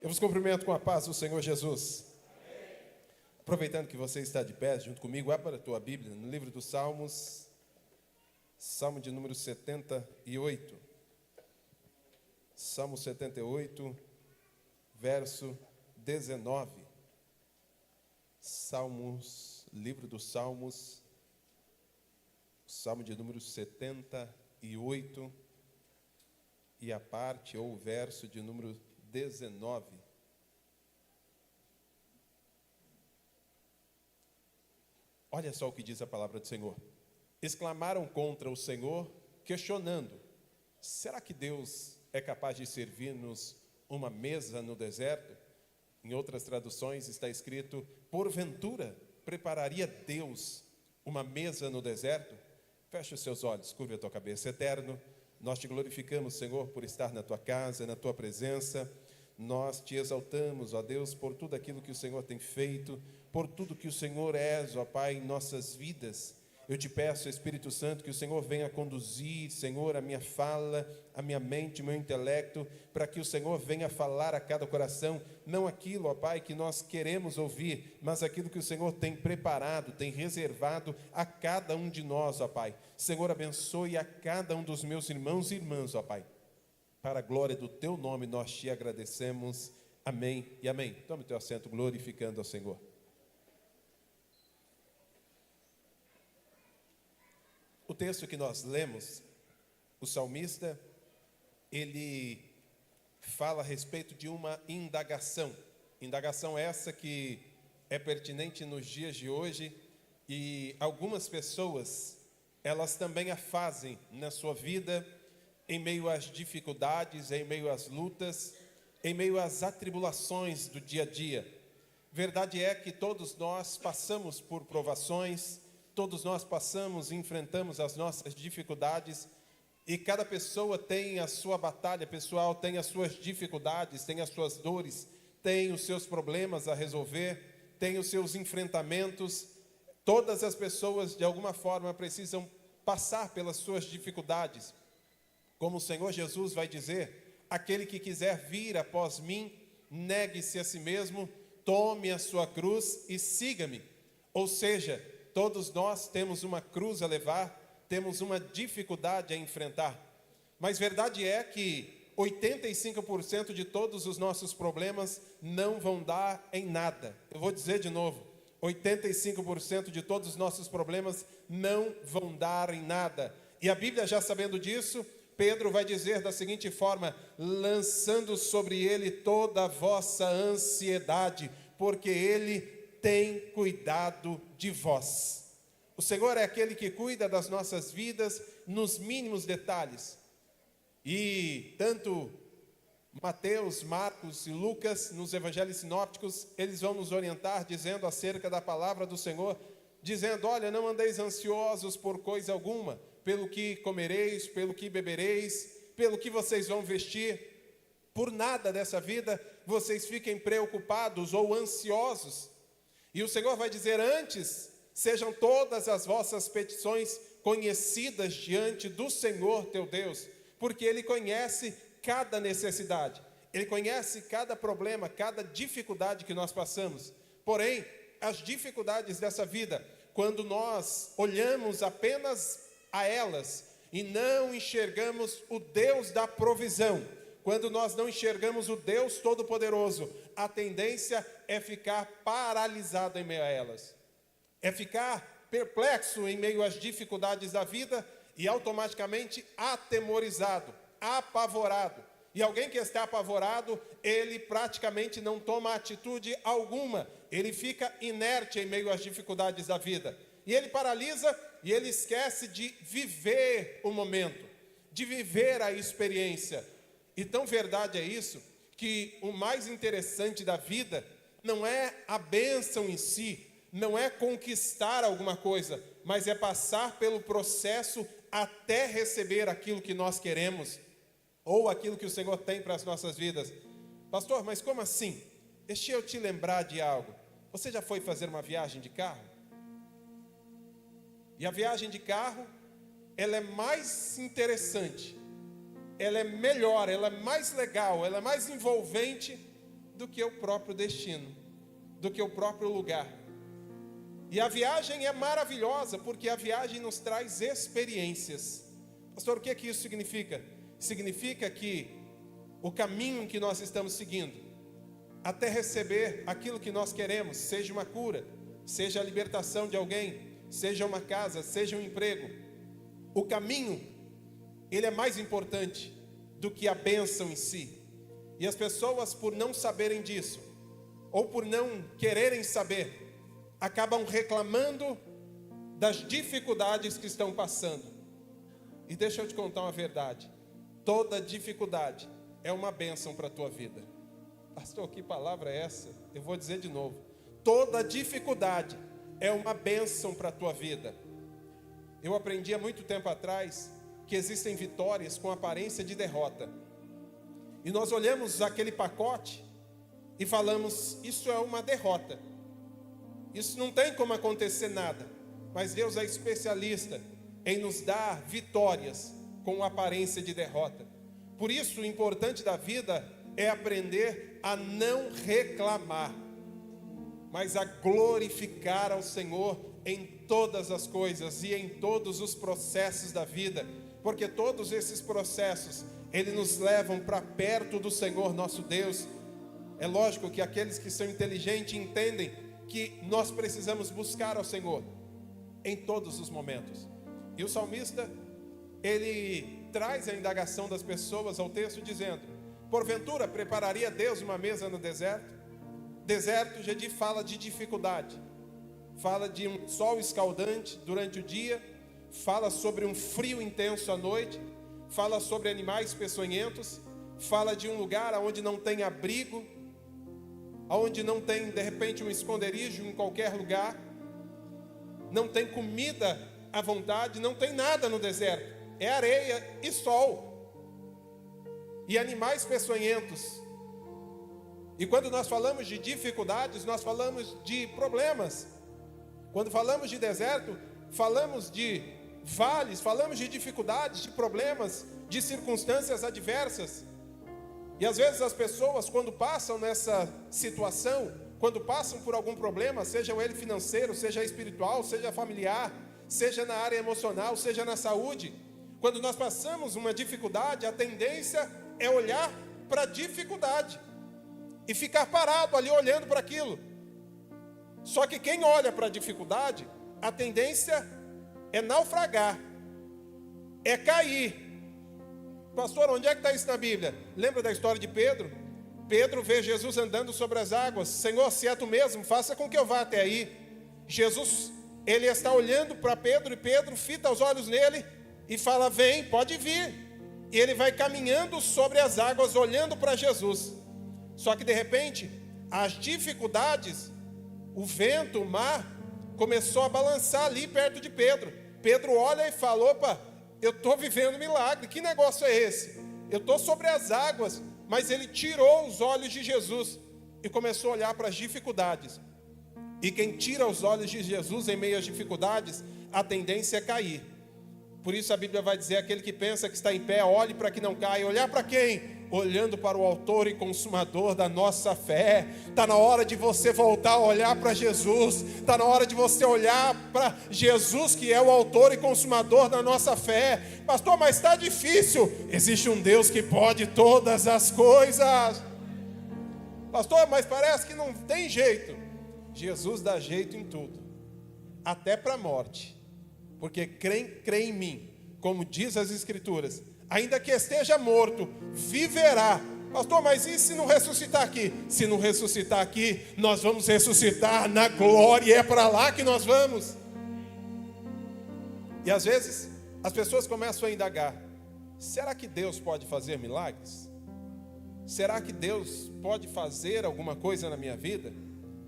Eu vos cumprimento com a paz do Senhor Jesus. Amém. Aproveitando que você está de pé junto comigo, abra a tua Bíblia no livro dos Salmos, Salmo de número 78. Salmo 78, verso 19. Livro dos Salmos, Salmo de número 78 e a parte ou o verso de número 19. Olha só o que diz a palavra do Senhor. Exclamaram contra o Senhor, questionando: será que Deus é capaz de servir-nos uma mesa no deserto? Em outras traduções está escrito: porventura prepararia Deus uma mesa no deserto? Feche os seus olhos, curve a tua cabeça. Eterno, nós te glorificamos, Senhor, por estar na tua casa, na tua presença. Nós te exaltamos, ó Deus, por tudo aquilo que o Senhor tem feito, por tudo que o Senhor és, ó Pai, em nossas vidas. Eu te peço, Espírito Santo, que o Senhor venha conduzir, Senhor, a minha fala, a minha mente, o meu intelecto, para que o Senhor venha falar a cada coração, não aquilo, ó Pai, que nós queremos ouvir, mas aquilo que o Senhor tem preparado, tem reservado a cada um de nós, ó Pai. Senhor, abençoe a cada um dos meus irmãos e irmãs, ó Pai. Para a glória do teu nome nós te agradecemos. Amém e amém. Tome o teu assento glorificando ao Senhor. O texto que nós lemos, o salmista, ele fala a respeito de uma indagação. Indagação essa que é pertinente nos dias de hoje e algumas pessoas, elas também a fazem na sua vida, em meio às dificuldades, em meio às lutas, em meio às atribulações do dia a dia. Verdade é que todos nós passamos por provações, todos nós passamos e enfrentamos as nossas dificuldades, e cada pessoa tem a sua batalha pessoal, tem as suas dificuldades, tem as suas dores, tem os seus problemas a resolver, tem os seus enfrentamentos. Todas as pessoas, de alguma forma, precisam passar pelas suas dificuldades. Como o Senhor Jesus vai dizer: aquele que quiser vir após mim, negue-se a si mesmo, tome a sua cruz e siga-me. Ou seja, todos nós temos uma cruz a levar, temos uma dificuldade a enfrentar. Mas verdade é que 85% de todos os nossos problemas não vão dar em nada. Eu vou dizer de novo: 85% de todos os nossos problemas não vão dar em nada. E a Bíblia, já sabendo disso, Pedro vai dizer da seguinte forma: lançando sobre ele toda a vossa ansiedade, porque ele tem cuidado de vós. O Senhor é aquele que cuida das nossas vidas nos mínimos detalhes. E tanto Mateus, Marcos e Lucas, nos evangelhos sinópticos, eles vão nos orientar dizendo acerca da palavra do Senhor, dizendo: olha, não andeis ansiosos por coisa alguma, pelo que comereis, pelo que bebereis, pelo que vocês vão vestir. Por nada dessa vida vocês fiquem preocupados ou ansiosos. E o Senhor vai dizer: antes, sejam todas as vossas petições conhecidas diante do Senhor teu Deus, porque Ele conhece cada necessidade, Ele conhece cada problema, cada dificuldade que nós passamos. Porém, as dificuldades dessa vida, quando nós olhamos apenas a elas e não enxergamos o Deus da provisão, quando nós não enxergamos o Deus Todo-Poderoso, a tendência é ficar paralisado em meio a elas, é ficar perplexo em meio às dificuldades da vida e automaticamente atemorizado, apavorado. E alguém que está apavorado, ele praticamente não toma atitude alguma, ele fica inerte em meio às dificuldades da vida. E ele paralisa e ele esquece de viver o momento, de viver a experiência. E tão verdade é isso, que o mais interessante da vida não é a bênção em si, não é conquistar alguma coisa, mas é passar pelo processo até receber aquilo que nós queremos, ou aquilo que o Senhor tem para as nossas vidas. Pastor, mas como assim? Deixa eu te lembrar de algo. Você já foi fazer uma viagem de carro? E a viagem de carro, ela é mais interessante, ela é melhor, ela é mais legal, ela é mais envolvente do que o próprio destino, do que o próprio lugar. E a viagem é maravilhosa, porque a viagem nos traz experiências. Pastor, o que é que isso significa? Significa que o caminho que nós estamos seguindo, até receber aquilo que nós queremos, seja uma cura, seja a libertação de alguém, seja uma casa, seja um emprego, o caminho, ele é mais importante do que a bênção em si. E as pessoas, por não saberem disso, ou por não quererem saber, acabam reclamando das dificuldades que estão passando. E deixa eu te contar uma verdade: toda dificuldade é uma bênção para a tua vida. Pastor, que palavra é essa? Eu vou dizer de novo: toda dificuldade é uma bênção para a tua vida. Eu aprendi há muito tempo atrás que existem vitórias com aparência de derrota. E nós olhamos aquele pacote e falamos: isso é uma derrota. Isso não tem como acontecer nada. Mas Deus é especialista em nos dar vitórias com aparência de derrota. Por isso, o importante da vida é aprender a não reclamar, mas a glorificar ao Senhor em todas as coisas e em todos os processos da vida, porque todos esses processos, eles nos levam para perto do Senhor nosso Deus. É lógico que aqueles que são inteligentes entendem que nós precisamos buscar ao Senhor em todos os momentos. E o salmista, ele traz a indagação das pessoas ao texto dizendo: porventura prepararia Deus uma mesa no deserto? Deserto já fala de dificuldade, fala de um sol escaldante durante o dia, fala sobre um frio intenso à noite, fala sobre animais peçonhentos, fala de um lugar onde não tem abrigo, onde não tem de repente um esconderijo em qualquer lugar, não tem comida à vontade, não tem nada no deserto, é areia e sol, e animais peçonhentos. E quando nós falamos de dificuldades, nós falamos de problemas. Quando falamos de deserto, falamos de vales, falamos de dificuldades, de problemas, de circunstâncias adversas. E às vezes as pessoas, quando passam nessa situação, quando passam por algum problema, seja ele financeiro, seja espiritual, seja familiar, seja na área emocional, seja na saúde, quando nós passamos uma dificuldade, a tendência é olhar para a dificuldade e ficar parado ali olhando para aquilo. Só que quem olha para a dificuldade, a tendência é naufragar, é cair. Pastor, onde é que está isso na Bíblia? Lembra da história de Pedro? Pedro vê Jesus andando sobre as águas. Senhor, se é tu mesmo, faça com que eu vá até aí. Jesus, ele está olhando para Pedro, e Pedro fita os olhos nele e fala: vem, pode vir. E ele vai caminhando sobre as águas, olhando para Jesus. Só que de repente, as dificuldades, o vento, o mar, começou a balançar ali perto de Pedro. Pedro olha e fala: opa, eu estou vivendo um milagre, que negócio é esse? Eu estou sobre as águas. Mas ele tirou os olhos de Jesus e começou a olhar para as dificuldades. E quem tira os olhos de Jesus em meio às dificuldades, a tendência é cair. Por isso a Bíblia vai dizer: aquele que pensa que está em pé, olhe para que não caia. Olhar para quem? Olhando para o autor e consumador da nossa fé. Está na hora de você voltar a olhar para Jesus. Está na hora de você olhar para Jesus, que é o autor e consumador da nossa fé. Pastor, mas está difícil. Existe um Deus que pode todas as coisas. Pastor, mas parece que não tem jeito. Jesus dá jeito em tudo, até para a morte. Porque crê em mim, como diz as Escrituras, ainda que esteja morto, viverá. Pastor, mas e se não ressuscitar aqui? Se não ressuscitar aqui, nós vamos ressuscitar na glória, e é para lá que nós vamos. E às vezes, as pessoas começam a indagar: será que Deus pode fazer milagres? Será que Deus pode fazer alguma coisa na minha vida?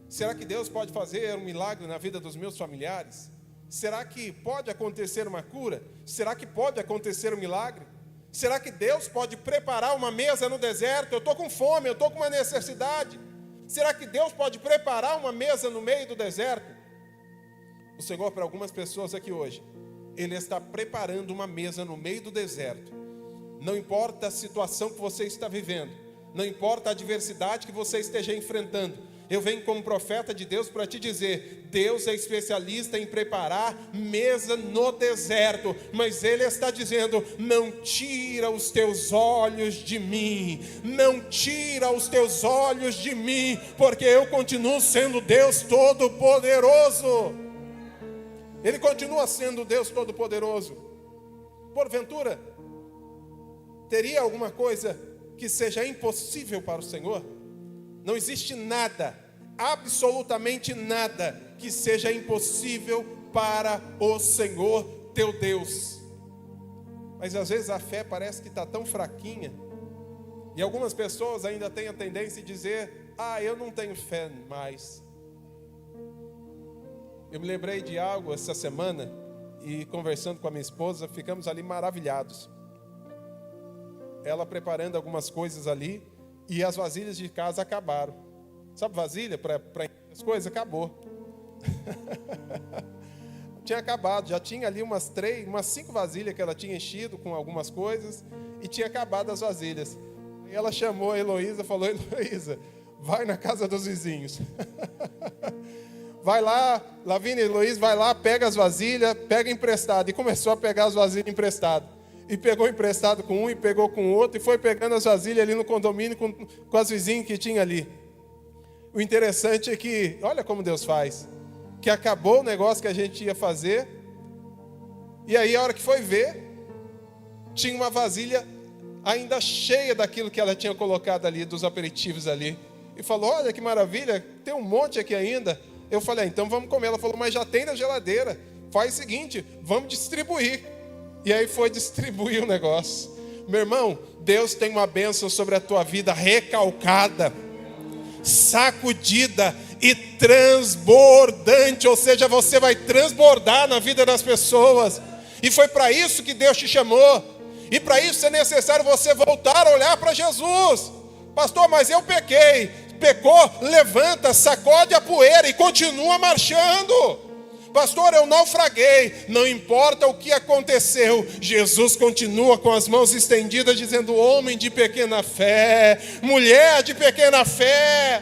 Será que Deus pode fazer um milagre na vida dos meus familiares? Será que pode acontecer uma cura? Será que pode acontecer um milagre? Será que Deus pode preparar uma mesa no deserto? Eu estou com fome, eu estou com uma necessidade. Será que Deus pode preparar uma mesa no meio do deserto? O Senhor, para algumas pessoas aqui hoje, Ele está preparando uma mesa no meio do deserto. Não importa a situação que você está vivendo, não importa a adversidade que você esteja enfrentando, eu venho como profeta de Deus para te dizer: Deus é especialista em preparar mesa no deserto, mas Ele está dizendo: não tira os teus olhos de mim, não tira os teus olhos de mim, porque eu continuo sendo Deus Todo-Poderoso. Ele continua sendo Deus Todo-Poderoso. Porventura, teria alguma coisa que seja impossível para o Senhor? Não existe nada, absolutamente nada, que seja impossível para o Senhor teu Deus. Mas às vezes a fé parece que está tão fraquinha, e algumas pessoas ainda têm a tendência de dizer: eu não tenho fé mais. Eu me lembrei de algo essa semana, e conversando com a minha esposa, ficamos ali maravilhados. Ela preparando algumas coisas ali, e as vasilhas de casa acabaram. Sabe vasilha para as coisas? Acabou. Tinha acabado, já tinha ali umas 5 vasilhas que ela tinha enchido com algumas coisas, e tinha acabado as vasilhas. E ela chamou a Heloísa e falou: Heloísa, vai na casa dos vizinhos. Vai lá, Lavínia e Heloísa, vai lá, pega as vasilhas, pega emprestado. E começou a pegar as vasilhas emprestadas. E pegou emprestado com um e pegou com o outro, e foi pegando as vasilhas ali no condomínio com as vizinhas que tinha ali. O interessante é que, olha como Deus faz, que acabou o negócio que a gente ia fazer, e aí a hora que foi ver, tinha uma vasilha ainda cheia daquilo que ela tinha colocado ali, dos aperitivos ali. E falou: olha que maravilha, tem um monte aqui ainda. Eu falei: então vamos comer. Ela falou: mas já tem na geladeira, faz o seguinte, vamos distribuir. E aí foi distribuir o negócio. Meu irmão, Deus tem uma bênção sobre a tua vida recalcada, sacudida e transbordante. Ou seja, você vai transbordar na vida das pessoas. E foi para isso que Deus te chamou. E para isso é necessário você voltar a olhar para Jesus. Pastor, mas eu pequei. Pecou, levanta, sacode a poeira e continua marchando. Pastor, eu naufraguei. Não importa o que aconteceu, Jesus continua com as mãos estendidas, dizendo: homem de pequena fé, mulher de pequena fé,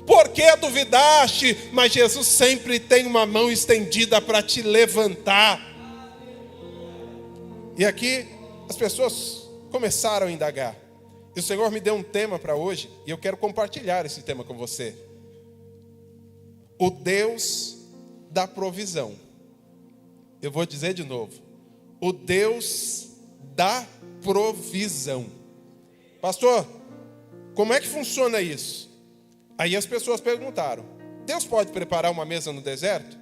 por que duvidaste? Mas Jesus sempre tem uma mão estendida para te levantar. E aqui as pessoas começaram a indagar. E o Senhor me deu um tema para hoje, e eu quero compartilhar esse tema com você. O Deus da provisão. Eu vou dizer de novo: o Deus da provisão. Pastor, como é que funciona isso? Aí as pessoas perguntaram: Deus pode preparar uma mesa no deserto?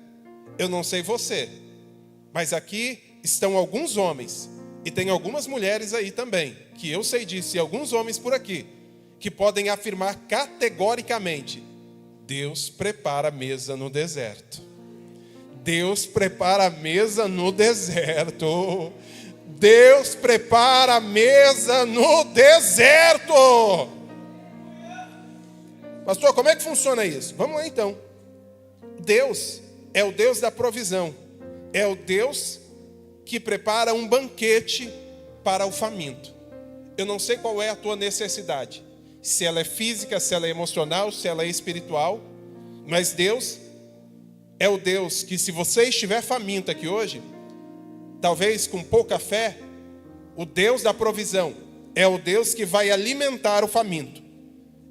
Eu não sei você, mas aqui estão alguns homens, e tem algumas mulheres aí também, que eu sei disso, e alguns homens por aqui, que podem afirmar categoricamente: Deus prepara a mesa no deserto. Deus prepara a mesa no deserto. Deus prepara a mesa no deserto. Pastor, como é que funciona isso? Vamos lá então. Deus é o Deus da provisão. É o Deus que prepara um banquete para o faminto. Eu não sei qual é a tua necessidade. Se ela é física, se ela é emocional, se ela é espiritual. Mas Deus é o Deus que, se você estiver faminto aqui hoje, talvez com pouca fé, o Deus da provisão é o Deus que vai alimentar o faminto.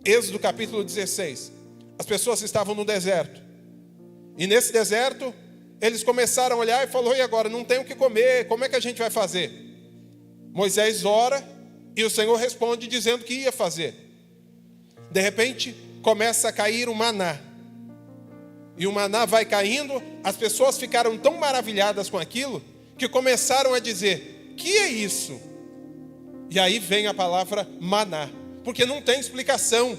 Êxodo capítulo 16. As pessoas estavam no deserto. E nesse deserto, eles começaram a olhar e falaram: e agora? Não tem o que comer, como é que a gente vai fazer? Moisés ora e o Senhor responde dizendo que ia fazer. De repente, começa a cair o maná. E o maná vai caindo, as pessoas ficaram tão maravilhadas com aquilo, que começaram a dizer: que é isso? E aí vem a palavra maná, porque não tem explicação.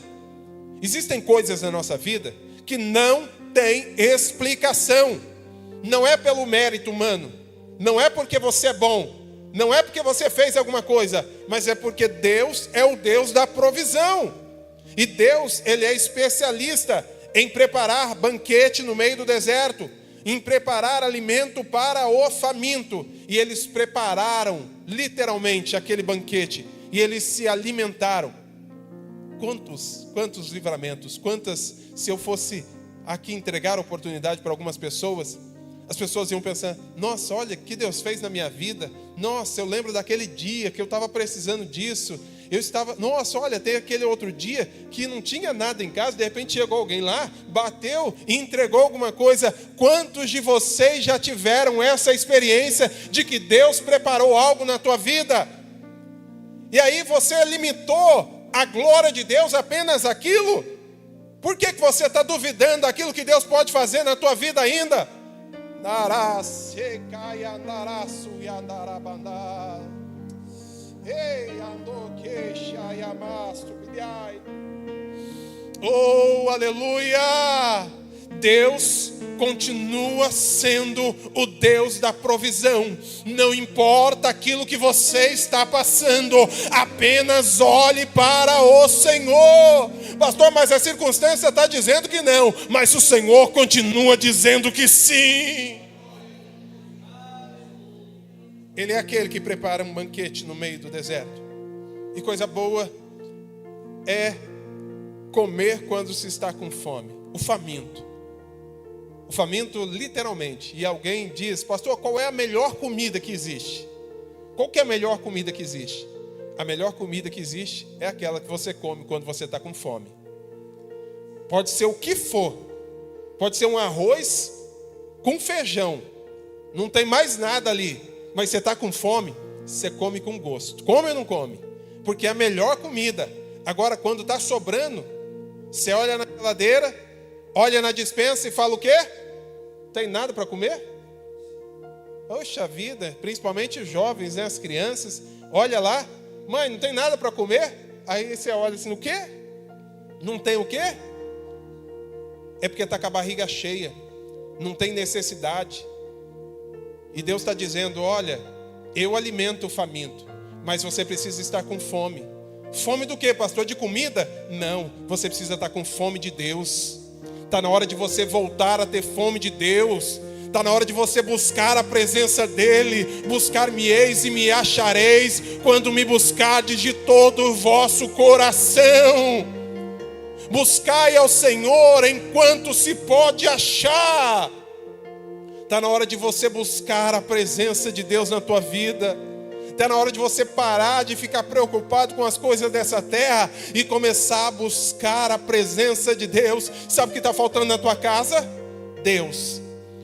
Existem coisas na nossa vida que não tem explicação. Não é pelo mérito humano, não é porque você é bom, não é porque você fez alguma coisa, mas é porque Deus é o Deus da provisão. E Deus, Ele é especialista em preparar banquete no meio do deserto, em preparar alimento para o faminto. E eles prepararam literalmente aquele banquete, e eles se alimentaram. quantos livramentos, se eu fosse aqui entregar a oportunidade para algumas pessoas, as pessoas iam pensar: nossa, olha o que Deus fez na minha vida. Nossa, eu lembro daquele dia que eu estava precisando disso. Nossa, olha, tem aquele outro dia que não tinha nada em casa, de repente chegou alguém lá, bateu e entregou alguma coisa. Quantos de vocês já tiveram essa experiência de que Deus preparou algo na tua vida? E aí você limitou a glória de Deus apenas àquilo? Por que você está duvidando daquilo que Deus pode fazer na tua vida ainda? Oh, aleluia! Deus continua sendo o Deus da provisão. Não importa aquilo que você está passando, apenas olhe para o Senhor. Pastor, mas a circunstância está dizendo que não, mas o Senhor continua dizendo que sim. Ele é aquele que prepara um banquete no meio do deserto. E coisa boa é comer quando se está com fome. O faminto. O faminto literalmente. E alguém diz: pastor, qual é a melhor comida que existe? Qual que é a melhor comida que existe? A melhor comida que existe é aquela que você come quando você está com fome. Pode ser o que for. Pode ser um arroz com feijão. Não tem mais nada ali. Mas você está com fome, você come com gosto. Come ou não come? Porque é a melhor comida. Agora, quando está sobrando, você olha na geladeira, olha na despensa e fala o quê? Tem nada para comer? Poxa vida, principalmente os jovens, né, as crianças. Olha lá, mãe, não tem nada para comer? Aí você olha assim, o quê? Não tem o quê? É porque está com a barriga cheia, não tem necessidade. E Deus está dizendo: olha, eu alimento o faminto, mas você precisa estar com fome. Fome do quê, pastor? De comida? Não, você precisa estar com fome de Deus. Está na hora de você voltar a ter fome de Deus. Está na hora de você buscar a presença dEle. Buscar-me-eis e me achareis, quando me buscardes de todo o vosso coração. Buscai ao Senhor enquanto se pode achar. Está na hora de você buscar a presença de Deus na tua vida. Está na hora de você parar de ficar preocupado com as coisas dessa terra e começar a buscar a presença de Deus. Sabe o que está faltando na tua casa? Deus.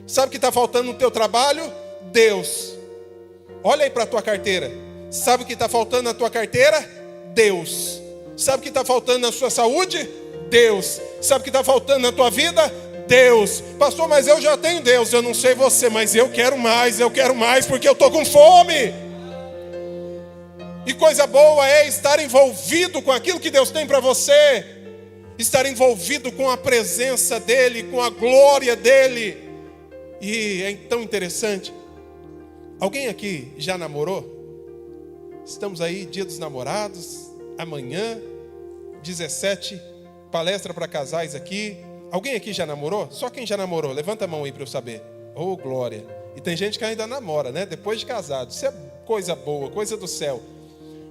Sabe o que está faltando no teu trabalho? Deus. Olha aí para a tua carteira. Sabe o que está faltando na tua carteira? Deus. Sabe o que está faltando na sua saúde? Deus. Sabe o que está faltando na tua vida? Deus. Pastor, mas eu já tenho Deus. Eu não sei você, mas eu quero mais porque eu estou com fome. E coisa boa é estar envolvido com aquilo que Deus tem para você. Estar envolvido com a presença dEle, com a glória dEle. E é tão interessante. Alguém aqui já namorou? Estamos aí, dia dos namorados. Amanhã, 17, palestra para casais aqui. Alguém aqui já namorou? Só quem já namorou, levanta a mão aí para eu saber. Oh, glória. E tem gente que ainda namora, né? Depois de casado. Isso é coisa boa, coisa do céu.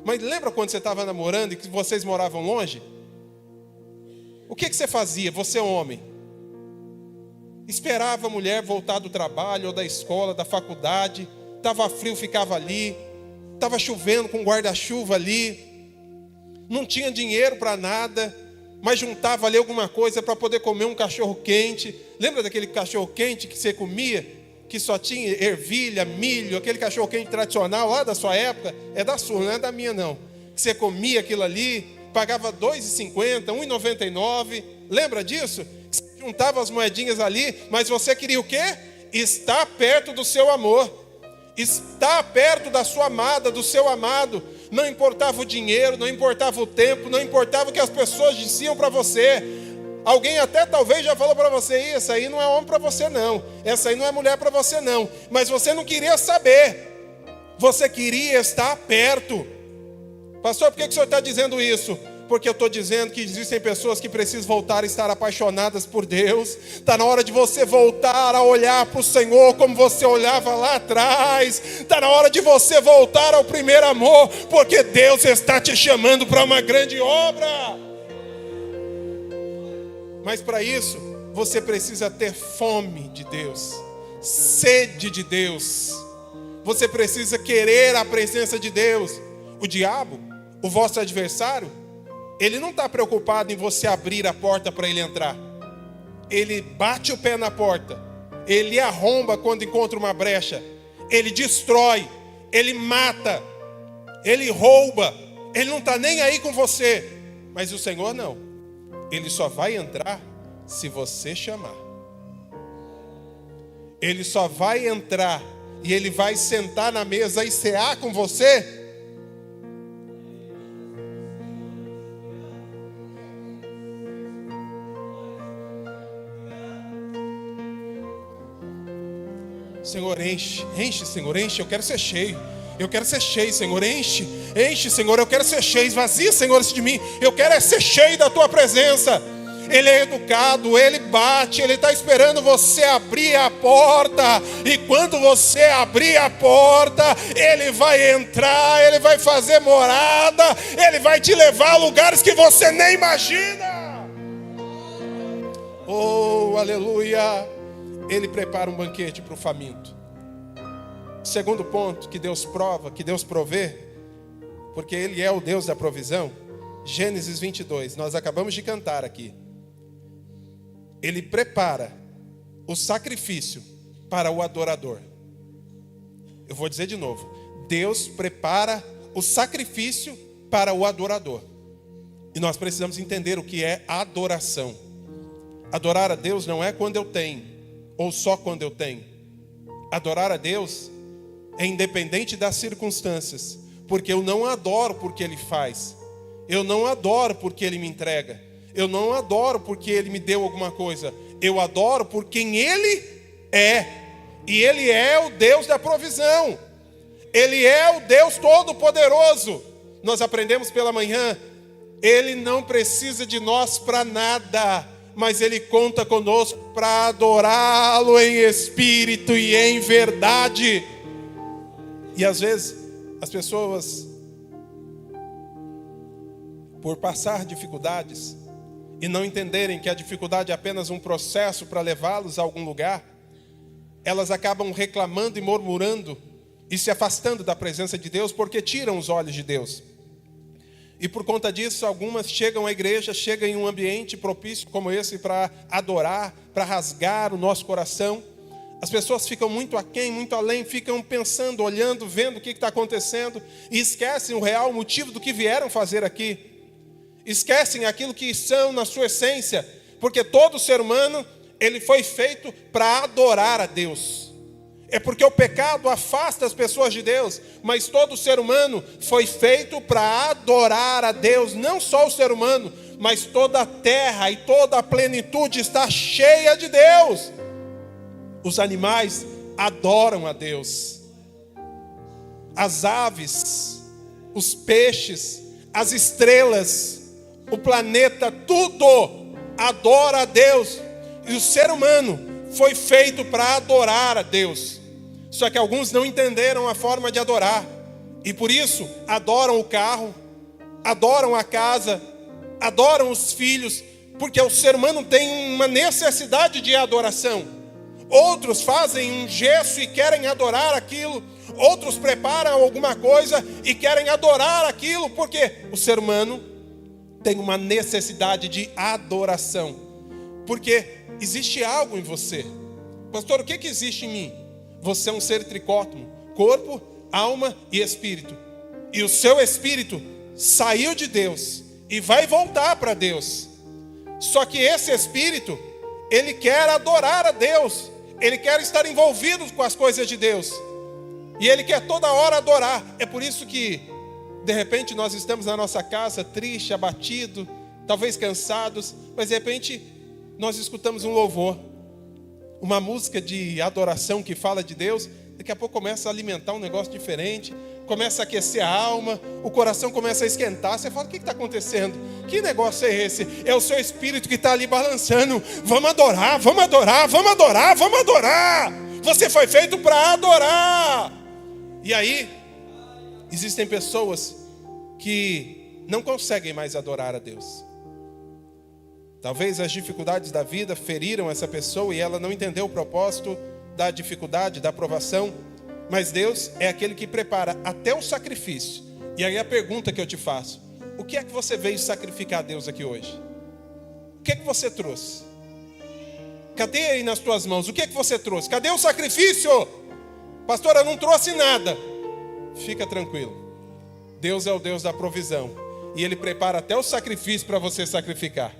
Mas lembra quando você estava namorando e que vocês moravam longe? O que você fazia, você homem? Esperava a mulher voltar do trabalho ou da escola, da faculdade. Estava frio, ficava ali. Estava chovendo com guarda-chuva ali. Não tinha dinheiro para nada, mas juntava ali alguma coisa para poder comer um cachorro quente. Lembra daquele cachorro quente que você comia? Que só tinha ervilha, milho, aquele cachorro quente tradicional lá da sua época. É da sua, não é da minha não. Que você comia aquilo ali, pagava R$ 2,50, R$ 1,99. Lembra disso? Que você juntava as moedinhas ali, mas você queria o quê? Estar perto do seu amor. Estar perto da sua amada, do seu amado. Não importava o dinheiro, não importava o tempo, não importava o que as pessoas diziam para você. Alguém até talvez já falou para você: essa aí não é homem para você não, essa aí não é mulher para você não. Mas você não queria saber, você queria estar perto. Pastor, por que o senhor está dizendo isso? Porque eu estou dizendo que existem pessoas que precisam voltar a estar apaixonadas por Deus. Está na hora de você voltar a olhar para o Senhor como você olhava lá atrás. Está na hora de você voltar ao primeiro amor, porque Deus está te chamando para uma grande obra. Mas para isso, você precisa ter fome de Deus, sede de Deus. Você precisa querer a presença de Deus. O diabo, o vosso adversário, ele não está preocupado em você abrir a porta para ele entrar. Ele bate o pé na porta, ele arromba quando encontra uma brecha, ele destrói, ele mata, ele rouba, ele não está nem aí com você. Mas o Senhor não, ele só vai entrar se você chamar. Ele só vai entrar e ele vai sentar na mesa e cear com você. Senhor, enche, enche, Senhor, enche, eu quero ser cheio. Eu quero ser cheio, Senhor, enche, enche, Senhor, eu quero ser cheio. Esvazia, Senhor, isso de mim. Eu quero é ser cheio da Tua presença. Ele é educado, Ele bate, Ele está esperando você abrir a porta. E quando você abrir a porta, Ele vai entrar, Ele vai fazer morada, Ele vai te levar a lugares que você nem imagina. Oh, aleluia. Ele prepara um banquete para o faminto. Segundo ponto que Deus prova, que Deus provê, porque Ele é o Deus da provisão. Gênesis 22, nós acabamos de cantar aqui. Ele prepara o sacrifício para o adorador. Eu vou dizer de novo. Deus prepara o sacrifício para o adorador. E nós precisamos entender o que é adoração. Adorar a Deus não é quando eu tenho, ou só quando eu tenho. Adorar a Deus é independente das circunstâncias, porque eu não adoro porque Ele faz, eu não adoro porque Ele me entrega, eu não adoro porque Ele me deu alguma coisa, eu adoro por quem Ele é, e Ele é o Deus da provisão, Ele é o Deus Todo-Poderoso. Nós aprendemos pela manhã, Ele não precisa de nós para nada, mas Ele conta conosco para adorá-lo em espírito e em verdade. E às vezes as pessoas, por passar dificuldades e não entenderem que a dificuldade é apenas um processo para levá-los a algum lugar, elas acabam reclamando e murmurando e se afastando da presença de Deus porque tiram os olhos de Deus. E por conta disso, algumas chegam à igreja, chegam em um ambiente propício como esse para adorar, para rasgar o nosso coração. As pessoas ficam muito aquém, muito além, ficam pensando, olhando, vendo o que está acontecendo e esquecem o real motivo do que vieram fazer aqui. Esquecem aquilo que são na sua essência, porque todo ser humano, ele foi feito para adorar a Deus. É porque o pecado afasta as pessoas de Deus, mas todo ser humano foi feito para adorar a Deus. Não só o ser humano, mas toda a terra e toda a plenitude está cheia de Deus. Os animais adoram a Deus. As aves, os peixes, as estrelas, o planeta, tudo adora a Deus. E o ser humano foi feito para adorar a Deus. Só que alguns não entenderam a forma de adorar. E por isso adoram o carro, adoram a casa, adoram os filhos. Porque o ser humano tem uma necessidade de adoração. Outros fazem um gesto e querem adorar aquilo. Outros preparam alguma coisa e querem adorar aquilo. Porque o ser humano tem uma necessidade de adoração. Porque existe algo em você. Pastor, o que existe em mim? Você é um ser tricótomo, corpo, alma e espírito. E o seu espírito saiu de Deus e vai voltar para Deus. Só que esse espírito, ele quer adorar a Deus. Ele quer estar envolvido com as coisas de Deus. E ele quer toda hora adorar. É por isso que, de repente, nós estamos na nossa casa, triste, abatido, talvez cansados. Mas de repente, nós escutamos um louvor, uma música de adoração que fala de Deus. Daqui a pouco começa a alimentar um negócio diferente, começa a aquecer a alma, o coração começa a esquentar. Você fala, o que está acontecendo? Que negócio é esse? É o seu espírito que está ali balançando. Vamos adorar, vamos adorar, vamos adorar, vamos adorar. Você foi feito para adorar. E aí, existem pessoas que não conseguem mais adorar a Deus. Talvez as dificuldades da vida feriram essa pessoa e ela não entendeu o propósito da dificuldade, da provação. Mas Deus é aquele que prepara até o sacrifício. E aí a pergunta que eu te faço: o que é que você veio sacrificar a Deus aqui hoje? O que é que você trouxe? Cadê aí nas tuas mãos? O que é que você trouxe? Cadê o sacrifício? Pastor, eu não trouxe nada. Fica tranquilo. Deus é o Deus da provisão. E Ele prepara até o sacrifício para você sacrificar.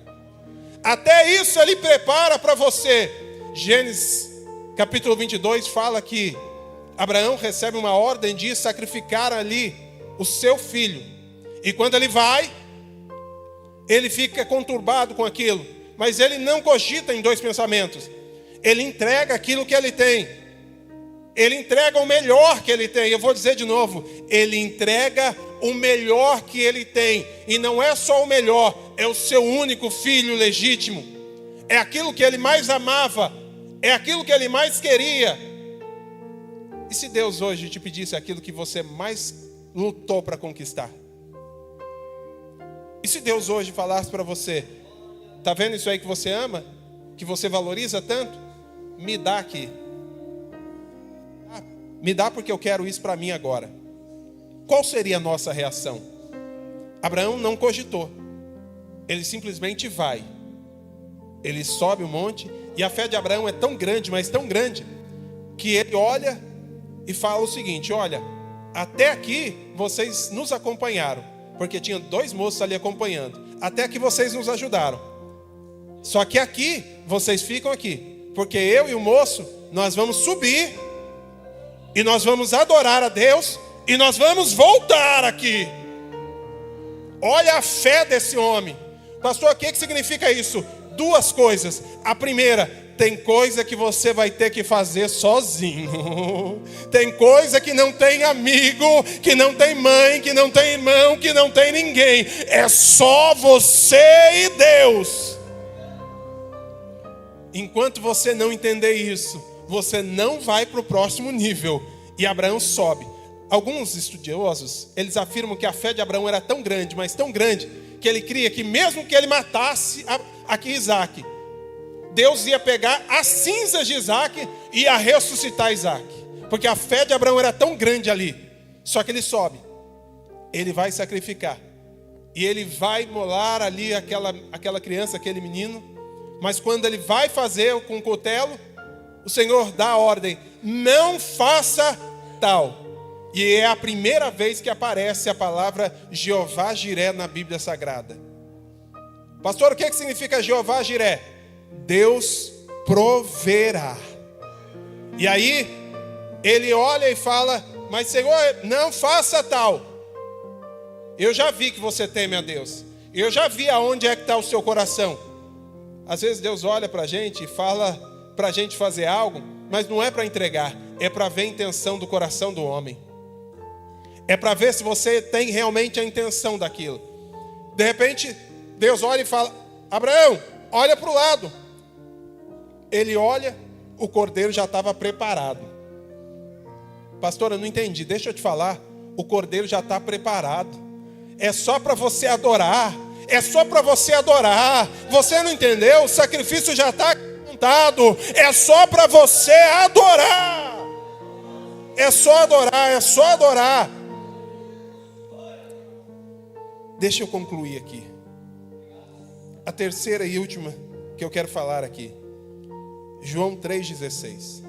Até isso Ele prepara para você. Gênesis capítulo 22 fala que Abraão recebe uma ordem de sacrificar ali o seu filho. E quando ele vai, ele fica conturbado com aquilo. Mas ele não cogita em dois pensamentos. Ele entrega aquilo que ele tem. Ele entrega o melhor que ele tem. Eu vou dizer de novo. Ele entrega o melhor que ele tem. E não é só o melhor. É o seu único filho legítimo. É aquilo que ele mais amava. É aquilo que ele mais queria. E se Deus hoje te pedisse aquilo que você mais lutou para conquistar? E se Deus hoje falasse para você: está vendo isso aí que você ama? Que você valoriza tanto? Me dá aqui. Me dá porque eu quero isso para mim agora. Qual seria a nossa reação? Abraão não cogitou. Ele simplesmente vai. Ele sobe o monte. E a fé de Abraão é tão grande, mas tão grande, que ele olha e fala o seguinte: olha, até aqui vocês nos acompanharam, porque tinha 2 moços ali acompanhando. Até aqui vocês nos ajudaram. Só que aqui, vocês ficam aqui, porque eu e o moço, nós vamos subir, e nós vamos adorar a Deus, e nós vamos voltar aqui. Olha a fé desse homem. Pastor, o que significa isso? 2 coisas. A primeira: tem coisa que você vai ter que fazer sozinho. Tem coisa que não tem amigo, que não tem mãe, que não tem irmão, que não tem ninguém. É só você e Deus. Enquanto você não entender isso, você não vai para o próximo nível. E Abraão sobe. Alguns estudiosos, eles afirmam que a fé de Abraão era tão grande, mas tão grande, que ele cria que mesmo que ele matasse aqui Isaac, Deus ia pegar as cinzas de Isaac e ia ressuscitar Isaac. Porque a fé de Abraão era tão grande ali. Só que ele sobe. Ele vai sacrificar. E ele vai molar ali aquela criança, aquele menino. Mas quando ele vai fazer com o cutelo, o Senhor dá a ordem: não faça tal. E é a primeira vez que aparece a palavra Jeová Jiré na Bíblia Sagrada. Pastor, o que significa Jeová Jiré? Deus proverá. E aí ele olha e fala: mas Senhor, não faça tal. Eu já vi que você teme a Deus. Eu já vi aonde é que está o seu coração. Às vezes Deus olha para a gente e fala para a gente fazer algo, mas não é para entregar, é para ver a intenção do coração do homem. É para ver se você tem realmente a intenção daquilo. De repente Deus olha e fala: Abraão, olha para o lado. Ele olha, o cordeiro já estava preparado. Pastor, eu não entendi. Deixa eu te falar. O cordeiro já está preparado. É só para você adorar. É só para você adorar. Você não entendeu? O sacrifício já está montado. É só para você adorar. É só adorar, é só adorar. Deixa eu concluir aqui. A terceira e última que eu quero falar aqui. João 3,16.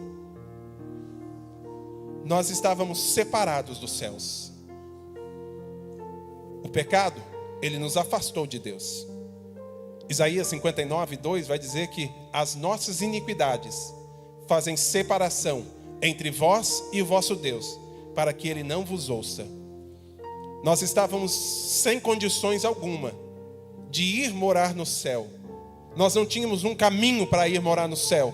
Nós estávamos separados dos céus. O pecado, ele nos afastou de Deus. Isaías 59:2 vai dizer que as nossas iniquidades fazem separação entre vós e o vosso Deus, para que ele não vos ouça. Nós estávamos sem condições alguma de ir morar no céu. Nós não tínhamos um caminho para ir morar no céu.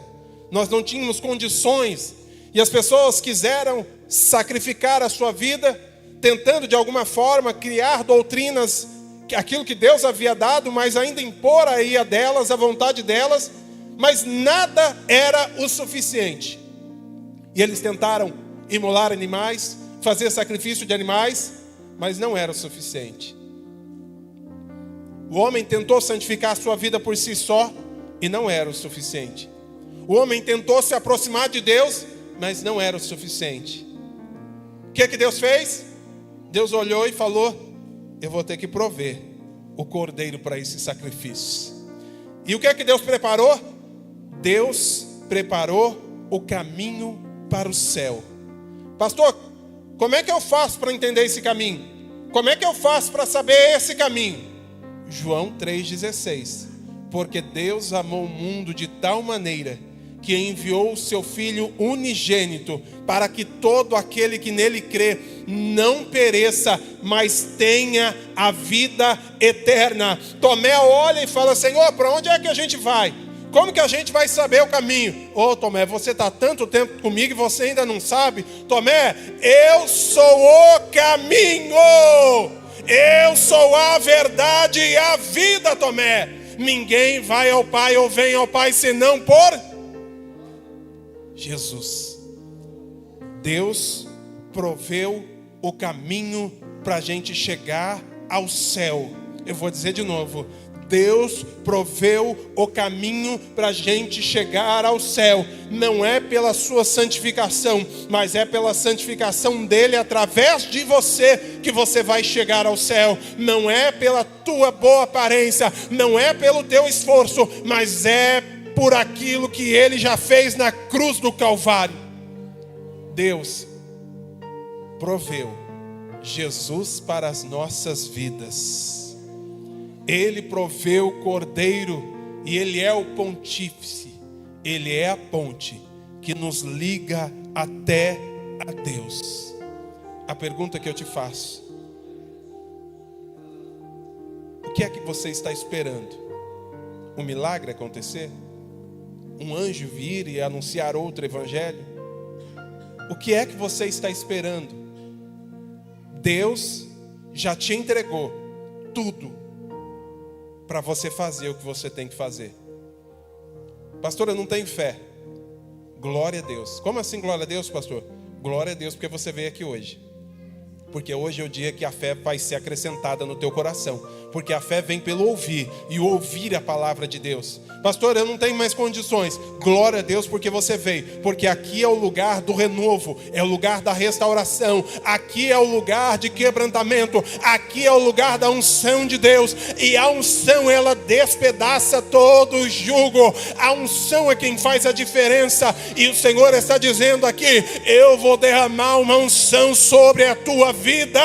Nós não tínhamos condições. E as pessoas quiseram sacrificar a sua vida, tentando de alguma forma criar doutrinas, aquilo que Deus havia dado, mas ainda impor aí a delas, a vontade delas. Mas nada era o suficiente. E eles tentaram imolar animais, fazer sacrifício de animais, mas não era o suficiente. O homem tentou santificar a sua vida por si só e não era o suficiente. O homem tentou se aproximar de Deus, mas não era o suficiente. O que Deus fez? Deus olhou e falou: eu vou ter que prover o cordeiro para esse sacrifício. E o que Deus preparou? Deus preparou o caminho para o céu. Pastor, como é que eu faço para entender esse caminho? Como é que eu faço para saber esse caminho? João 3,16. Porque Deus amou o mundo de tal maneira que enviou o seu Filho unigênito, para que todo aquele que nele crê não pereça, mas tenha a vida eterna. Tomé olha e fala: Senhor, para onde é que a gente vai? Como que a gente vai saber o caminho? Ô Tomé, você está tanto tempo comigo e você ainda não sabe? Tomé, eu sou o caminho, eu sou a verdade e a vida, Tomé. Ninguém vai ao Pai ou vem ao Pai senão por Jesus. Deus proveu o caminho para a gente chegar ao céu. Eu vou dizer de novo: Deus proveu o caminho para a gente chegar ao céu. Não é pela sua santificação, mas é pela santificação dele através de você que você vai chegar ao céu. Não é pela tua boa aparência, não é pelo teu esforço, mas é por aquilo que ele já fez na cruz do Calvário. Deus proveu Jesus para as nossas vidas. Ele proveu o Cordeiro e ele é o pontífice. Ele é a ponte que nos liga até a Deus. A pergunta que eu te faço: o que é que você está esperando? Um milagre acontecer? Um anjo vir e anunciar outro evangelho? O que é que você está esperando? Deus já te entregou tudo para você fazer o que você tem que fazer. Pastor, eu não tenho fé. Glória a Deus. Como assim glória a Deus, pastor? Glória a Deus porque você veio aqui hoje. Porque hoje é o dia que a fé vai ser acrescentada no teu coração. Porque a fé vem pelo ouvir, e ouvir a palavra de Deus. Pastor, eu não tenho mais condições. Glória a Deus porque você veio. Porque aqui é o lugar do renovo, é o lugar da restauração, aqui é o lugar de quebrantamento, aqui é o lugar da unção de Deus. E a unção, ela despedaça todo o jugo. A unção é quem faz a diferença. E o Senhor está dizendo aqui: eu vou derramar uma unção sobre a tua vida.